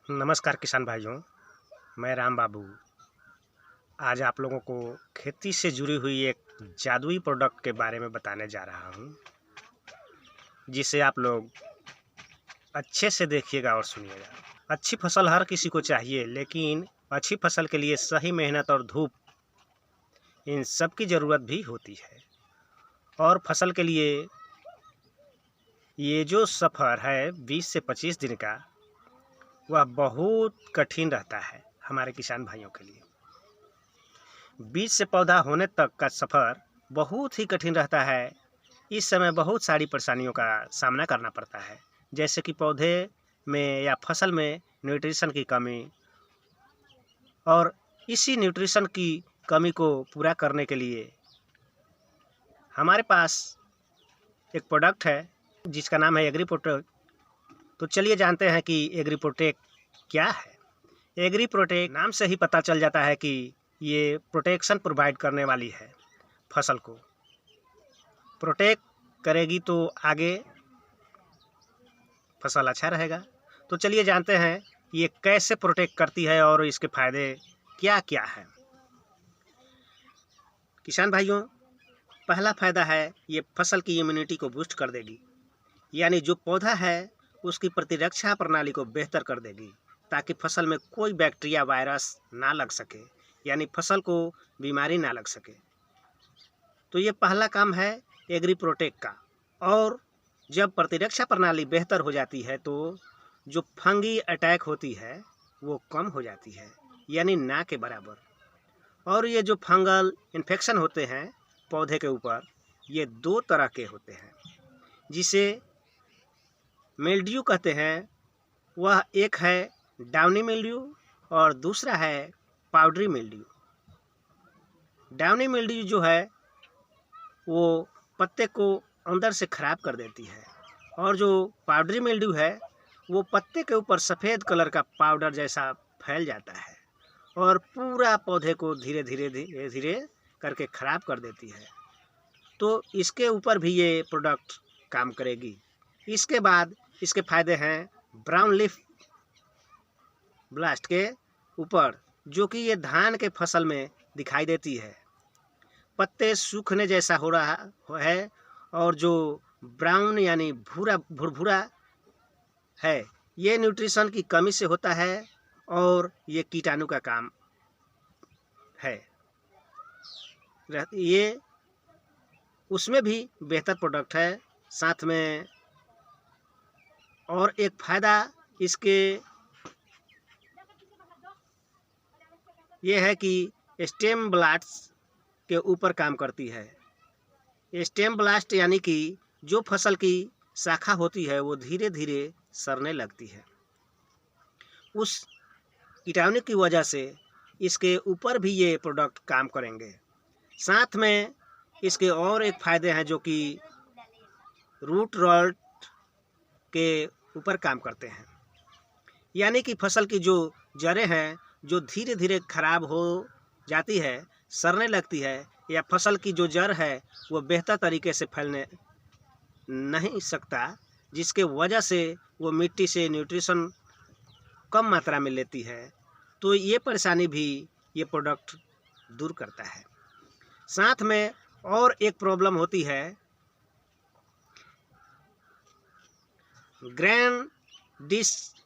नमस्कार किसान भाइयों, मैं राम बाबू। आज आप लोगों को खेती से जुड़ी हुई एक जादुई प्रोडक्ट के बारे में बताने जा रहा हूं, जिसे आप लोग अच्छे से देखिएगा और सुनिएगा। अच्छी फसल हर किसी को चाहिए, लेकिन अच्छी फसल के लिए सही मेहनत और धूप, इन सब की ज़रूरत भी होती है। और फसल के लिए ये जो सफ़र है 20 से 25 दिन का, वह बहुत कठिन रहता है हमारे किसान भाइयों के लिए। बीज से पौधा होने तक का सफ़र बहुत ही कठिन रहता है। इस समय बहुत सारी परेशानियों का सामना करना पड़ता है, जैसे कि पौधे में या फसल में न्यूट्रिशन की कमी। और इसी न्यूट्रिशन की कमी को पूरा करने के लिए हमारे पास एक प्रोडक्ट है जिसका नाम है एग्री प्रोटेक्ट। तो चलिए जानते हैं कि एग्री प्रोटेक्ट क्या है। एग्री प्रोटेक्ट नाम से ही पता चल जाता है कि ये प्रोटेक्शन प्रोवाइड करने वाली है। फसल को प्रोटेक्ट करेगी तो आगे फसल अच्छा रहेगा। तो चलिए जानते हैं ये कैसे प्रोटेक्ट करती है और इसके फायदे क्या क्या हैं। किसान भाइयों, पहला फायदा है ये फसल की इम्यूनिटी को बूस्ट कर देगी, यानी जो पौधा है उसकी प्रतिरक्षा प्रणाली को बेहतर कर देगी, ताकि फसल में कोई बैक्टीरिया वायरस ना लग सके, यानी फसल को बीमारी ना लग सके। तो ये पहला काम है एग्री प्रोटेक्ट का। और जब प्रतिरक्षा प्रणाली बेहतर हो जाती है तो जो फंगी अटैक होती है वो कम हो जाती है, यानी ना के बराबर। और ये जो फंगल इन्फेक्शन होते हैं पौधे के ऊपर, ये दो तरह के होते हैं, जिसे मिल्ड्यू कहते हैं। वह एक है डाउनी मिल्ड्यू और दूसरा है पाउडरी मिल्ड्यू। डाउनी मिल्ड्यू जो है वो पत्ते को अंदर से ख़राब कर देती है, और जो पाउडरी मिल्ड्यू है वो पत्ते के ऊपर सफ़ेद कलर का पाउडर जैसा फैल जाता है और पूरा पौधे को धीरे धीरे करके ख़राब कर देती है। तो इसके ऊपर भी ये प्रोडक्ट काम करेगी। इसके बाद इसके फ़ायदे हैं ब्राउन लीफ ब्लास्ट के ऊपर, जो कि ये धान के फसल में दिखाई देती है। पत्ते सूखने जैसा हो रहा है और जो ब्राउन यानी भूरा है, ये न्यूट्रिशन की कमी से होता है और ये कीटाणु का काम है। ये उसमें भी बेहतर प्रोडक्ट है। साथ में और एक फ़ायदा इसके ये है कि स्टेम ब्लास्ट के ऊपर काम करती है। स्टेम ब्लास्ट यानी कि जो फसल की शाखा होती है वो धीरे धीरे सड़ने लगती है, उस कीटाणु की वजह से इसके ऊपर भी ये प्रोडक्ट काम करेंगे। साथ में इसके और एक फ़ायदे हैं जो कि रूट रॉट के ऊपर काम करते हैं, यानी कि फसल की जो जड़ें हैं जो धीरे धीरे खराब हो जाती है, सड़ने लगती है, या फसल की जो जड़ है वो बेहतर तरीके से फैलने नहीं सकता, जिसके वजह से वो मिट्टी से न्यूट्रिशन कम मात्रा में लेती है। तो ये परेशानी भी ये प्रोडक्ट दूर करता है। साथ में और एक प्रॉब्लम होती है ग्रेन डिसकलरिंग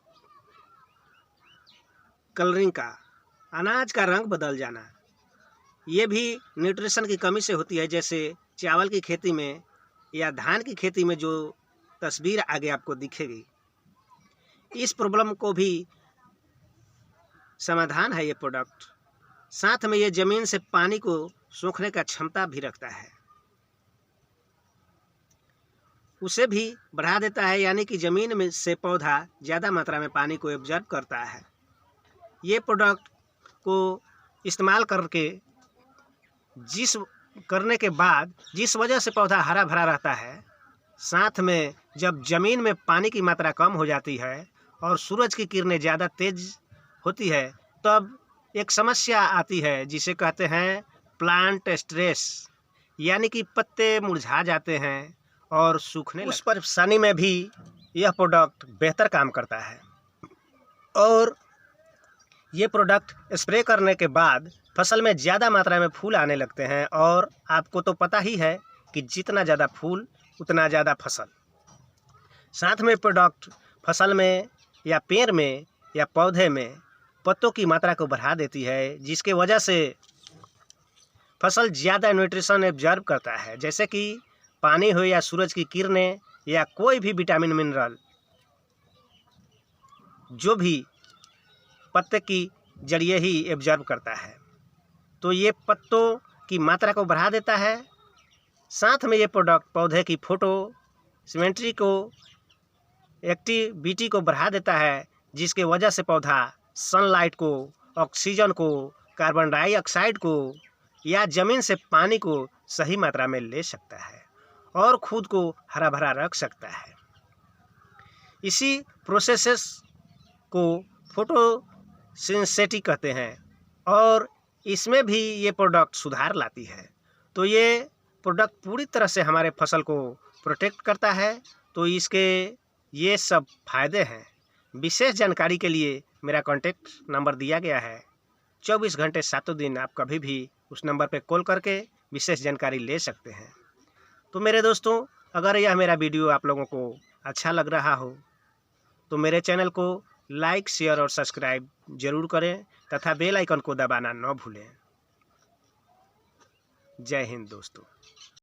का, अनाज का रंग बदल जाना। ये भी न्यूट्रिशन की कमी से होती है, जैसे चावल की खेती में या धान की खेती में जो तस्वीर आगे आपको दिखेगी। इस प्रॉब्लम को भी समाधान है ये प्रोडक्ट। साथ में ये ज़मीन से पानी को सोखने का क्षमता भी रखता है, उसे भी बढ़ा देता है, यानी कि ज़मीन में से पौधा ज़्यादा मात्रा में पानी को एब्जॉर्ब करता है। ये प्रोडक्ट को इस्तेमाल करने के बाद जिस वजह से पौधा हरा भरा रहता है, साथ में जब ज़मीन में पानी की मात्रा कम हो जाती है और सूरज की किरणें ज़्यादा तेज होती है, तब एक समस्या आती है जिसे कहते हैं प्लांट स्ट्रेस, यानी कि पत्ते मुरझा जाते हैं और सूखने लगते हैं। उस परेशानी में भी यह प्रोडक्ट बेहतर काम करता है। और ये प्रोडक्ट स्प्रे करने के बाद फसल में ज़्यादा मात्रा में फूल आने लगते हैं। और आपको तो पता ही है कि जितना ज़्यादा फूल उतना ज़्यादा फसल। साथ में प्रोडक्ट फसल में या पेड़ में या पौधे में पत्तों की मात्रा को बढ़ा देती है, जिसके वजह से फसल ज़्यादा न्यूट्रिशन एब्जॉर्ब करता है, जैसे कि पानी हो या सूरज की किरणें या कोई भी विटामिन मिनरल जो भी पत्ते की जरिए ही एब्जॉर्ब करता है। तो ये पत्तों की मात्रा को बढ़ा देता है। साथ में ये प्रोडक्ट पौधे की फोटो सिमेट्री को एक्टिविटी को बढ़ा देता है, जिसके वजह से पौधा सनलाइट को, ऑक्सीजन को, कार्बन डाइऑक्साइड को या ज़मीन से पानी को सही मात्रा में ले सकता है और खुद को हरा भरा रख सकता है। इसी प्रोसेसेस को फोटोसिंथेसिस कहते हैं और इसमें भी ये प्रोडक्ट सुधार लाती है। तो ये प्रोडक्ट पूरी तरह से हमारे फसल को प्रोटेक्ट करता है। तो इसके ये सब फायदे हैं। विशेष जानकारी के लिए मेरा कॉन्टेक्ट नंबर दिया गया है। 24 घंटे 7 दिन आप कभी भी उस नंबर पे कॉल करके विशेष जानकारी ले सकते हैं। तो मेरे दोस्तों, अगर यह मेरा वीडियो आप लोगों को अच्छा लग रहा हो तो मेरे चैनल को लाइक, शेयर और सब्सक्राइब जरूर करें तथा बेल आइकन को दबाना न भूलें। जय हिंद दोस्तों।